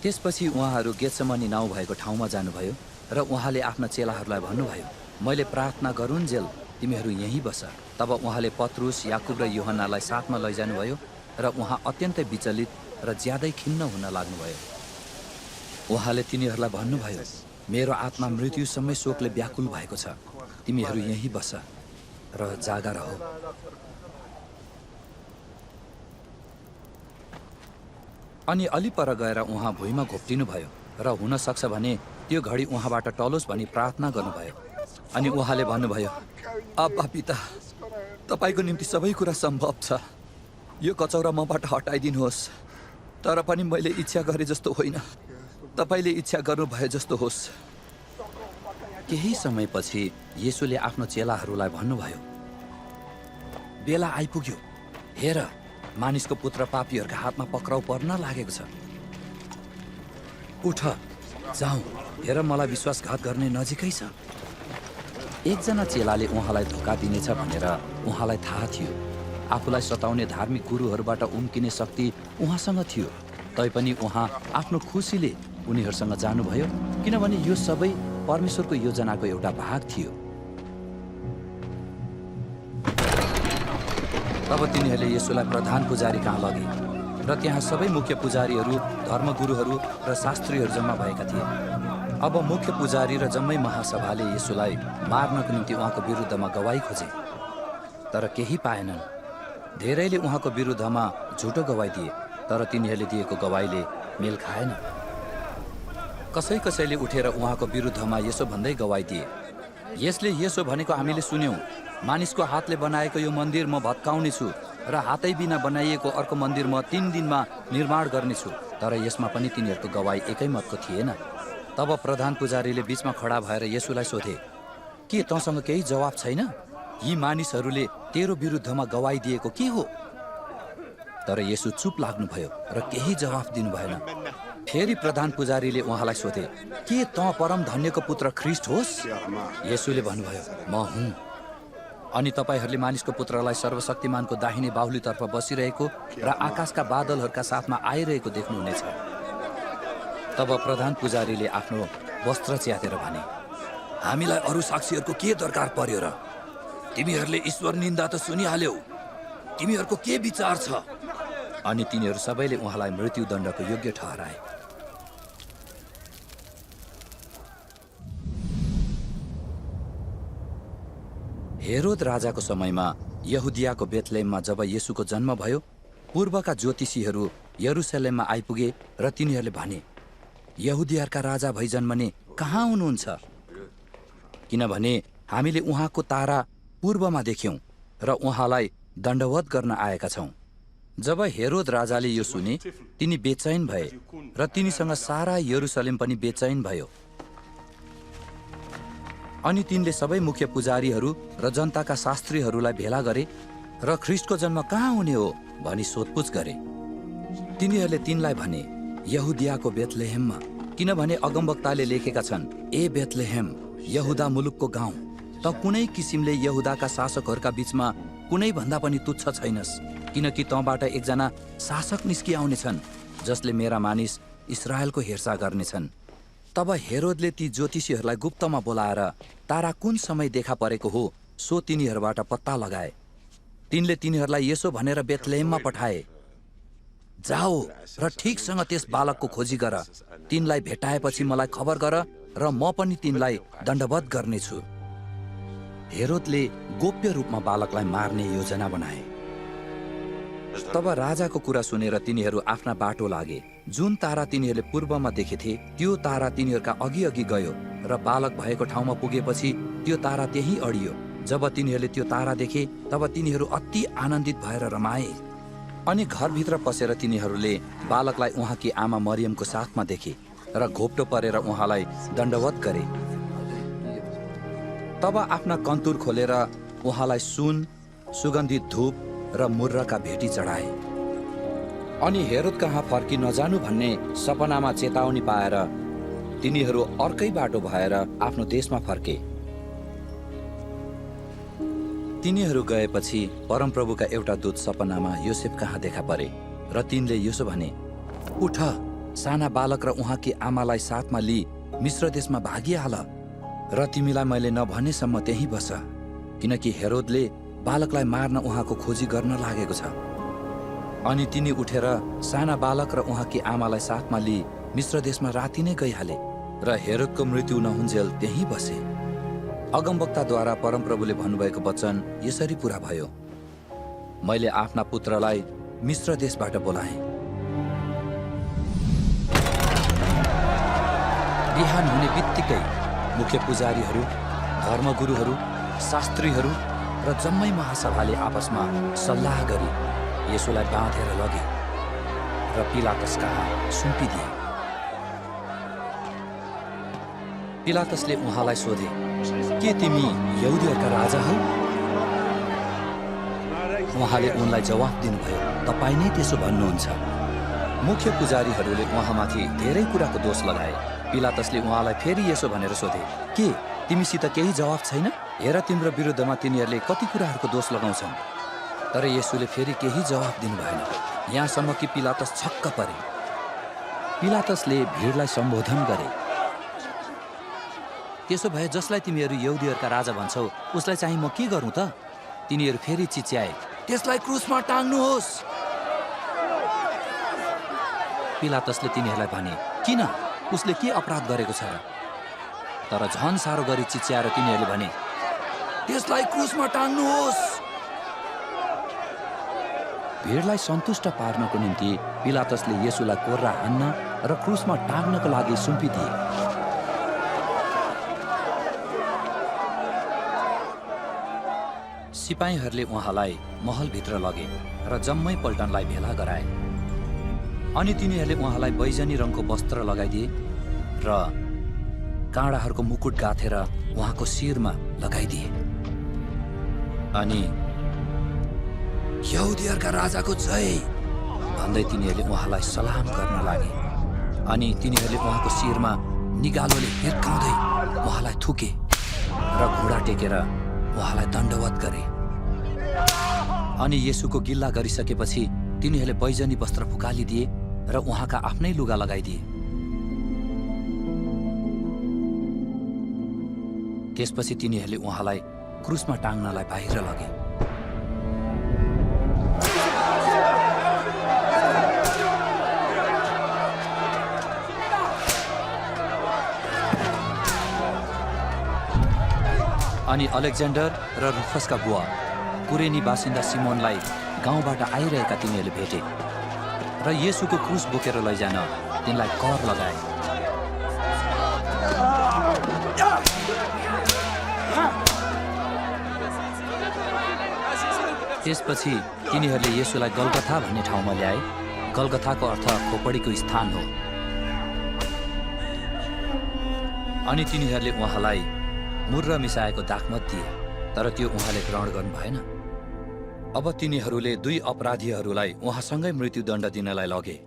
त्यसपछि उहाँहरू गेत्सेमनी नाउँ भएको ठाउँमा जानुभयो र उहाँले आफ्ना चेलाहरूलाई भन्नुभयो, मैले प्रार्थना गरुन्जेल तिमीहरू यहीँ बस। तब उहाँले पत्रुस, याकुब र यूहन्नालाई साथमा लैजानुभयो र उहाँ अत्यन्तै विचलित र ज्यादै खिन्न हुन लाग्नुभयो। उहाँले तिनीहरूलाई भन्नुभयो, मेरो आत्मा मृत्युसम्मै शोकले व्याकुल भएको छ, तिमीहरू यहीँ बस र जागा रह। अनि अलि पर गएर उहाँ भुइँमा घोप्टिनुभयो र हुन सक्छ भने त्यो घडी उहाँबाट टलोस् भनी प्रार्थना गर्नुभयो। अनि उहाँले भन्नुभयो, अब्बा पिता, तपाईँको निम्ति सबै कुरा सम्भव छ, यो कचौरा मबाट हटाइदिनुहोस्, तर पनि मैले इच्छा गरे जस्तो होइन, तपाईँले इच्छा गर्नुभए जस्तो होस्। केही समयपछि येशूले आफ्नो चेलाहरूलाई भन्नुभयो, बेला आइपुग्यो, हेर मानिसको पुत्र पापीहरूका हातमा पक्राउ पर्न लागेको छ। उठ जाउँ, हेर मलाई विश्वासघात गर्ने नजिकै छ। एकजना चेलाले उहाँलाई धोका दिनेछ भनेर उहाँलाई थाहा थियो। आफूलाई सताउने धार्मिक गुरुहरूबाट उम्किने शक्ति उहाँसँग थियो, तैपनि उहाँ आफ्नो खुसीले उनीहरूसँग जानुभयो, किनभने यो सबै परमेश्वरको योजनाको एउटा भाग थियो। तब तिनीहरूले येशूलाई प्रधान पुजारी कहाँ लगे र त्यहाँ सबै मुख्य पुजारीहरू, धर्मगुरुहरू र शास्त्रीहरू जम्मा भएका थिए। अब मुख्य पुजारी र जम्मै महासभाले येशूलाई मार्नको निम्ति उहाँको विरुद्धमा गवाई खोजे, तर केही पाएनन्। धेरैले उहाँको विरुद्धमा झुटो गवाई दिए, तर तिनीहरूले दिएको गवाईले मेल खाएन। कसैले उठेर उहाँको विरुद्धमा यसो भन्दै गवाई दिए, यसले यसो भनेको हामीले सुन्यौँ, मानिसको हातले बनाएको यो मन्दिर म भत्काउने छु र हातै बिना बनाइएको अर्को मन्दिर म 3 दिनमा निर्माण गर्नेछु। तर यसमा पनि तिनीहरूको गवाई एकै मतको थिएन। तब प्रधान पुजारीले बीचमा खडा भएर येशूलाई सोधे, के तँसँग केही जवाब छैन? यी मानिसहरूले तेरो विरुद्धमा गवाई दिएको के हो? तर येशू चुप लाग्नुभयो र केही जवाफ दिनु भएन। फेरि प्रधान पुजारीले उहाँलाई सोधे, के तँ परम धन्यको पुत्र ख्रिस्ट होस्? येशूले भन्नुभयो, म हुँ। अनि तपाईँहरूले मानिसको पुत्रलाई सर्वशक्तिमानको दाहिने बाहुलीतर्फ बसिरहेको र आकाशका बादलहरूका साथमा आइरहेको देख्नुहुनेछ। तब प्रधान पुजारीले आफ्नो वस्त्र च्यातेर भने, हामीलाई अरू साक्षीहरूको के दरकार पर्यो र? तिमीहरूले ईश्वर निन्दा त सुनिहाल्यौ, तिमीहरूको के विचार छ? अनि तिनीहरू सबैले उहाँलाई मृत्युदण्डको योग्य ठहराए। हेरोद राजाको समयमा यहुदियाको बेथलेहममा जब येशूको जन्म भयो, पूर्वका ज्योतिषीहरू यरुसलेममा आइपुगे र तिनीहरूले भने, यहुदियाका राजा भई जन्मने कहाँ हुनुहुन्छ? किनभने हामीले उहाँको तारा पूर्वमा देख्यौं र उहाँलाई दण्डवत गर्न आएका छौं। जब हेरोद राजाले यो सुने, तिनी बेचैन भए र तिनीसँग सारा यरुसलेम पनि बेचैन भयो। अनि तिनले सबै मुख्य पुजारीहरू र जनताका शास्त्रीहरूलाई भेला गरे र ख्रिस्टको जन्म कहाँ हुने हो भनी सोधपुछ गरे। तिनीहरूले तिनलाई भने, यहुदियाको बेथलेहेममा, किनभने अगमवक्ताले लेखेका छन्, ए बेथलेहेम, यहुदा मुलुकको गाउँ, त कुनै किसिमले यहुदाका शासकहरूका बीचमा कुनै भन्दा पनि तुच्छ छैनस्, किनकि तँबाट एकजना शासक निस्किआउनेछन् जसले मेरा मानिस इस्राएलको हेरचाह गर्नेछन्। तब हेरोदले ती ज्योतिषीहरूलाई गुप्तमा बोलाएर तारा कुन समय देखा परेको हो सो तिनीहरूबाट पत्ता लगाए। तिनले तिनीहरूलाई यसो भनेर बेथलेहममा पठाए, जाओ र ठिकसँग त्यस बालकको खोजी गर, तिनलाई भेटाएपछि मलाई खबर गर र म पनि तिनलाई दण्डवत गर्नेछु। हेरोदले गोप्य रूपमा बालकलाई मार्ने योजना बनाए। तब राजाको कुरा सुनेर तिनीहरू आफ्ना बाटो लागे। जुन तारा तिनीहरूले पूर्वमा देखेथे त्यो तारा तिनीहरूका अघि अघि गयो र बालक भएको ठाउँमा पुगेपछि त्यो तारा त्यही अडियो। जब तिनीहरूले त्यो तारा देखे तब तिनीहरू अति आनन्दित भएर रमाए। अनि घरभित्र पसेर तिनीहरूले बालकलाई उहाँकी आमा मरियमको साथमा देखे र घोप्टो परेर उहाँलाई दण्डवत गरे। तब आफ्ना कन्तुर खोलेर उहाँलाई सुन, सुगन्धित धूप र मुर्रका भेटी चढाए। अनि हेरोद कहाँ फर्की नजानु भन्ने सपनामा चेतावनी पाएर तिनीहरू अर्कै बाटो भएर आफ्नो देशमा फर्के। तिनीहरू गएपछि परमप्रभुका एउटा दूत सपनामा योसेफ कहाँ देखा परे र तिनले यसो भने, उठ, साना बालक र उहाँकी आमालाई साथमा लिई मिश्र देशमा भागिहाल र तिमीलाई मैले नभनेसम्म त्यहीँ बस, किनकि हेरोदले बालकलाई मार्न उहाँको खोजी गर्न लागेको छ। अनि तिनी उठेर साना बालक र उहाँकी आमालाई साथमा लिई मिश्र देशमा राति नै गइहाले र हेरोदको मृत्यु नहुन्जेल त्यहीँ बसे। अगमवक्ताद्वारा परमप्रभुले भन्नुभएको वचन यसरी पूरा भयो, मैले आफ्ना पुत्रलाई मिश्र देशबाट बोलाएँ। बिहान हुने बित्तिकै मुख्य पुजारीहरू, धर्मगुरुहरू, शास्त्रीहरू र जम्मै महासभाले आपसमा सल्लाह गरी येशूलाई बाँधेर लगे र पिलातस कहाँ सुम्पिदिए। पिलातसले उहाँलाई सोधे, के तिमी यहुदीहरूका राजा हौ? उहाँले उनलाई जवाफ दिनुभयो, तपाईँ नै त्यसो भन्नुहुन्छ। मुख्य पुजारीहरूले उहाँमाथि धेरै कुराको दोष लगाए। पिलातसले उहाँलाई फेरि यसो भनेर सोधे, के तिमीसित केही जवाफ छैन? हेर, तिम्रो विरुद्धमा तिनीहरूले कति कुराहरूको दोष लगाउँछन्। तर येशूले फेरि केही जवाफ दिनु भएन, यहाँसम्म कि पिलातस छक्क परे। पिलातसले भिडलाई सम्बोधन गरे, त्यसो भए जसलाई तिमीहरू यहुदीहरूका राजा भन्छौ उसलाई चाहिँ म के गरौँ त? तिनीहरू फेरि चिच्याए, त्यसलाई क्रुसमा टाङ्नुहोस्। पिलातसले तिनीहरूलाई भने, किन? उसले के अपराध गरेको छ र? तर झन साह्रो गरी चिच्याएर तिनीहरूले भने, त्यसलाई क्रुसमा टाङ्नुहोस्। भिडलाई सन्तुष्ट पार्नको निम्ति पिलातसले येशूलाई कोर्रा हान्न र क्रुसमा टाङ्नको लागि सुम्पिदिए। सिपाहीहरूले उहाँलाई महलभित्र लगे र जम्मै पल्टनलाई भेला गराए। अनि तिनीहरूले उहाँलाई बैजनी रङको वस्त्र लगाइदिए र काँडाहरूको मुकुट गाथेर उहाँको शिरमा लगाइदिए। अनि यहुदीहरूका राजाको जय भन्दै तिनीहरूले उहाँलाई सलाम गर्न लागे। अनि तिनीहरूले उहाँको शिरमा निगालोले हिर्काउँदै उहाँलाई थुके र घुँडा टेकेर उहाँलाई दण्डवत गरे। अनि येशूको गिल्ला गरिसकेपछि तिनीहरूले बैजनी वस्त्र फुकालिदिए र उहाँका आफ्नै लुगा लगाइदिए। त्यसपछि तिनीहरूले उहाँलाई क्रुसमा टाङ्नलाई बाहिर लगे। अनि अलेक्जेन्डर र रुफसका बुवा कुरेनी बासिन्दा सिमोनलाई गाउँबाट आइरहेका तिनीहरूले भेटे र येशूको क्रुस बोकेर लैजान तिनलाई कर लगाए। त्यसपछि तिनीहरूले येशूलाई गलगथा भन्ने ठाउँमा ल्याए। गलगथाको अर्थ खोपडीको स्थान हो। अनि तिनीहरूले उहाँलाई मुर्र मिसाएको दाखमत दिए, तर त्यो उहाँले ग्रहण गर्नु भएन। अब तिनीहरूले दुई अपराधीहरूलाई उहाँसँगै मृत्युदण्ड दिनलाई लगे।